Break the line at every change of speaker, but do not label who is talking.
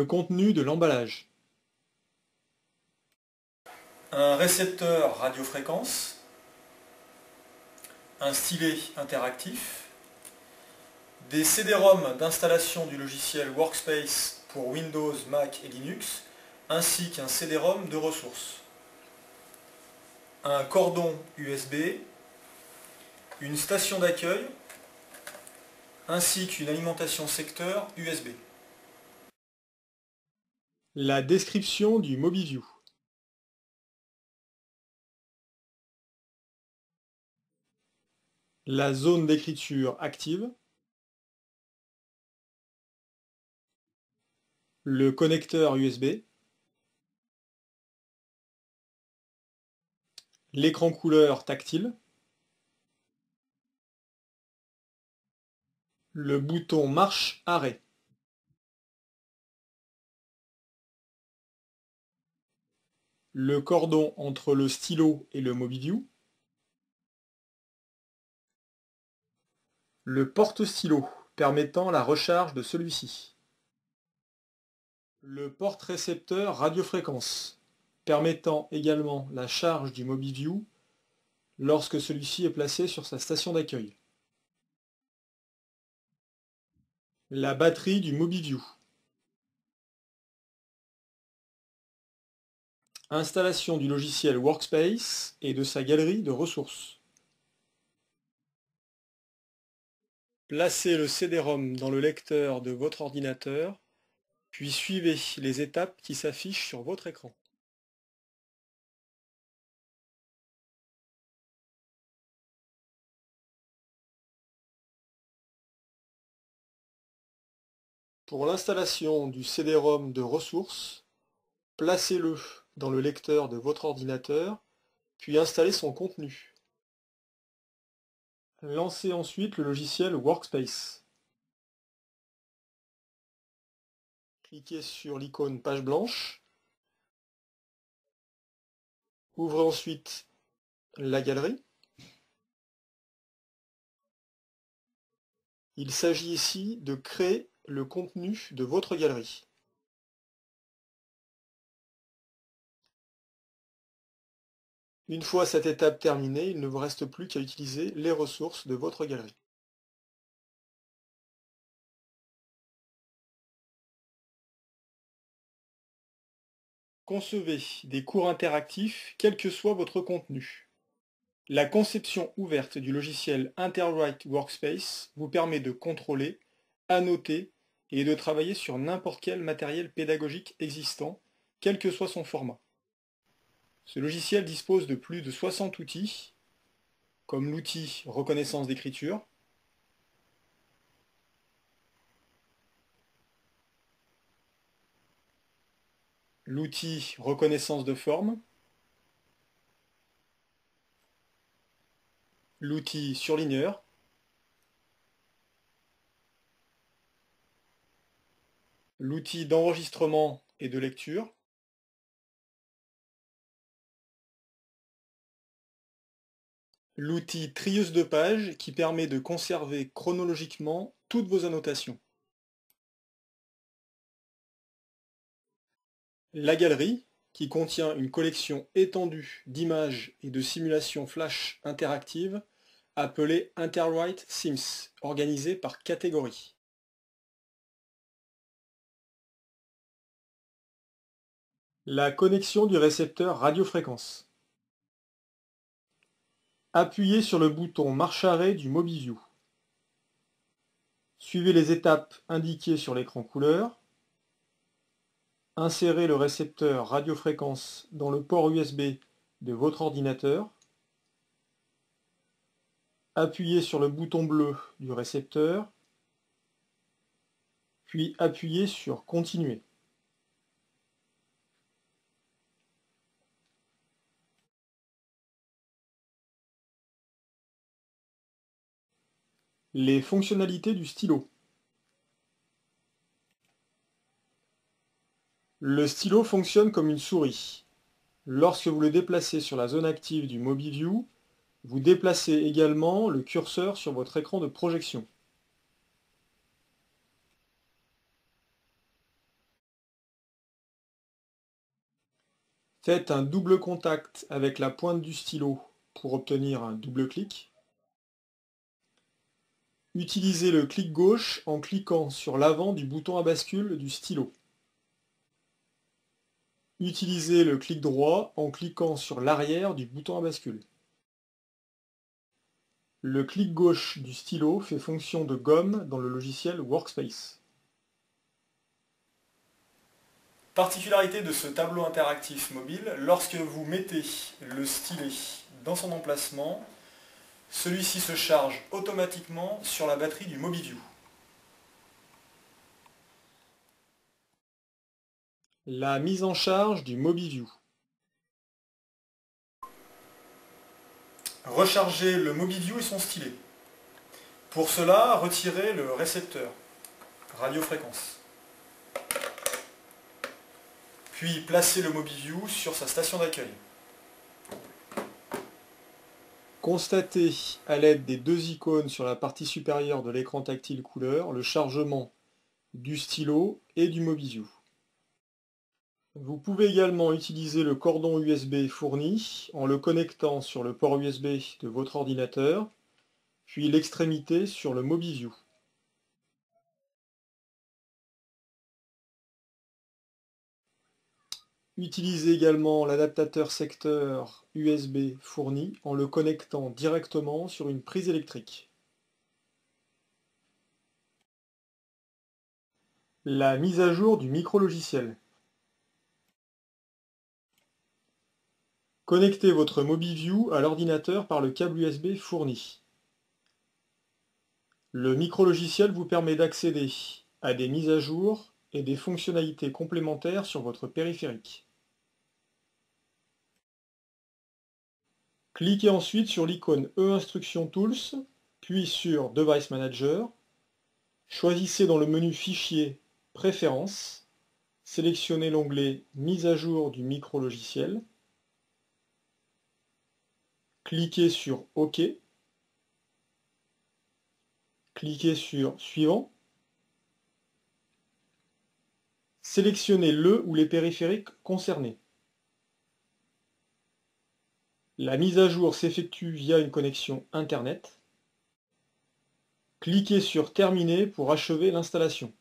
Le contenu de l'emballage.
Un récepteur radiofréquence, un stylet interactif, des CD-ROM d'installation du logiciel Workspace pour Windows, Mac et Linux, ainsi qu'un CD-ROM de ressources, un cordon USB, une station d'accueil, ainsi qu'une alimentation secteur USB.
La description du MobiView. La zone d'écriture active. Le connecteur USB. L'écran couleur tactile. Le bouton marche-arrêt. Le cordon entre le stylo et le MobiView. Le porte-stylo permettant la recharge de celui-ci. Le porte-récepteur radiofréquence permettant également la charge du MobiView lorsque celui-ci est placé sur sa station d'accueil. La batterie du MobiView. Installation du logiciel Workspace et de sa galerie de ressources. Placez le CD-ROM dans le lecteur de votre ordinateur, puis suivez les étapes qui s'affichent sur votre écran. Pour l'installation du CD-ROM de ressources, placez-le dans le lecteur de votre ordinateur, puis installez son contenu. Lancez ensuite le logiciel Workspace. Cliquez sur l'icône page blanche. Ouvrez ensuite la galerie. Il s'agit ici de créer le contenu de votre galerie. Une fois cette étape terminée, il ne vous reste plus qu'à utiliser les ressources de votre galerie. Concevez des cours interactifs quel que soit votre contenu. La conception ouverte du logiciel Interwrite Workspace vous permet de contrôler, annoter et de travailler sur n'importe quel matériel pédagogique existant, quel que soit son format. Ce logiciel dispose de plus de 60 outils, comme l'outil reconnaissance d'écriture, l'outil reconnaissance de forme, l'outil surligneur, l'outil d'enregistrement et de lecture, l'outil trieuse de pages qui permet de conserver chronologiquement toutes vos annotations. La galerie, qui contient une collection étendue d'images et de simulations flash interactives appelée Interwrite Sims, organisée par catégorie. La connexion du récepteur radiofréquence. Appuyez sur le bouton marche-arrêt du MobiView. Suivez les étapes indiquées sur l'écran couleur. Insérez le récepteur radiofréquence dans le port USB de votre ordinateur. Appuyez sur le bouton bleu du récepteur, puis appuyez sur Continuer. Les fonctionnalités du stylo. Le stylo fonctionne comme une souris. Lorsque vous le déplacez sur la zone active du MobiView, vous déplacez également le curseur sur votre écran de projection. Faites un double contact avec la pointe du stylo pour obtenir un double clic. Utilisez le clic gauche en cliquant sur l'avant du bouton à bascule du stylo. Utilisez le clic droit en cliquant sur l'arrière du bouton à bascule. Le clic gauche du stylo fait fonction de gomme dans le logiciel Workspace.
Particularité de ce tableau interactif mobile, lorsque vous mettez le stylet dans son emplacement, celui-ci se charge automatiquement sur la batterie du MobiView.
La mise en charge du MobiView.
Rechargez le MobiView et son stylet. Pour cela, retirez le récepteur, radiofréquence. Puis placez le MobiView sur sa station d'accueil.
Constatez à l'aide des deux icônes sur la partie supérieure de l'écran tactile couleur le chargement du stylo et du MobiView. Vous pouvez également utiliser le cordon USB fourni en le connectant sur le port USB de votre ordinateur, puis l'extrémité sur le MobiView. Utilisez également l'adaptateur secteur USB fourni en le connectant directement sur une prise électrique. La mise à jour du micro-logiciel. Connectez votre MobiView à l'ordinateur par le câble USB fourni. Le micro-logiciel vous permet d'accéder à des mises à jour et des fonctionnalités complémentaires sur votre périphérique. Cliquez ensuite sur l'icône E-Instruction Tools, puis sur Device Manager. Choisissez dans le menu Fichier, Préférences, sélectionnez l'onglet Mise à jour du micro-logiciel. Cliquez sur OK. Cliquez sur Suivant. Sélectionnez le ou les périphériques concernés. La mise à jour s'effectue via une connexion Internet. Cliquez sur Terminer pour achever l'installation.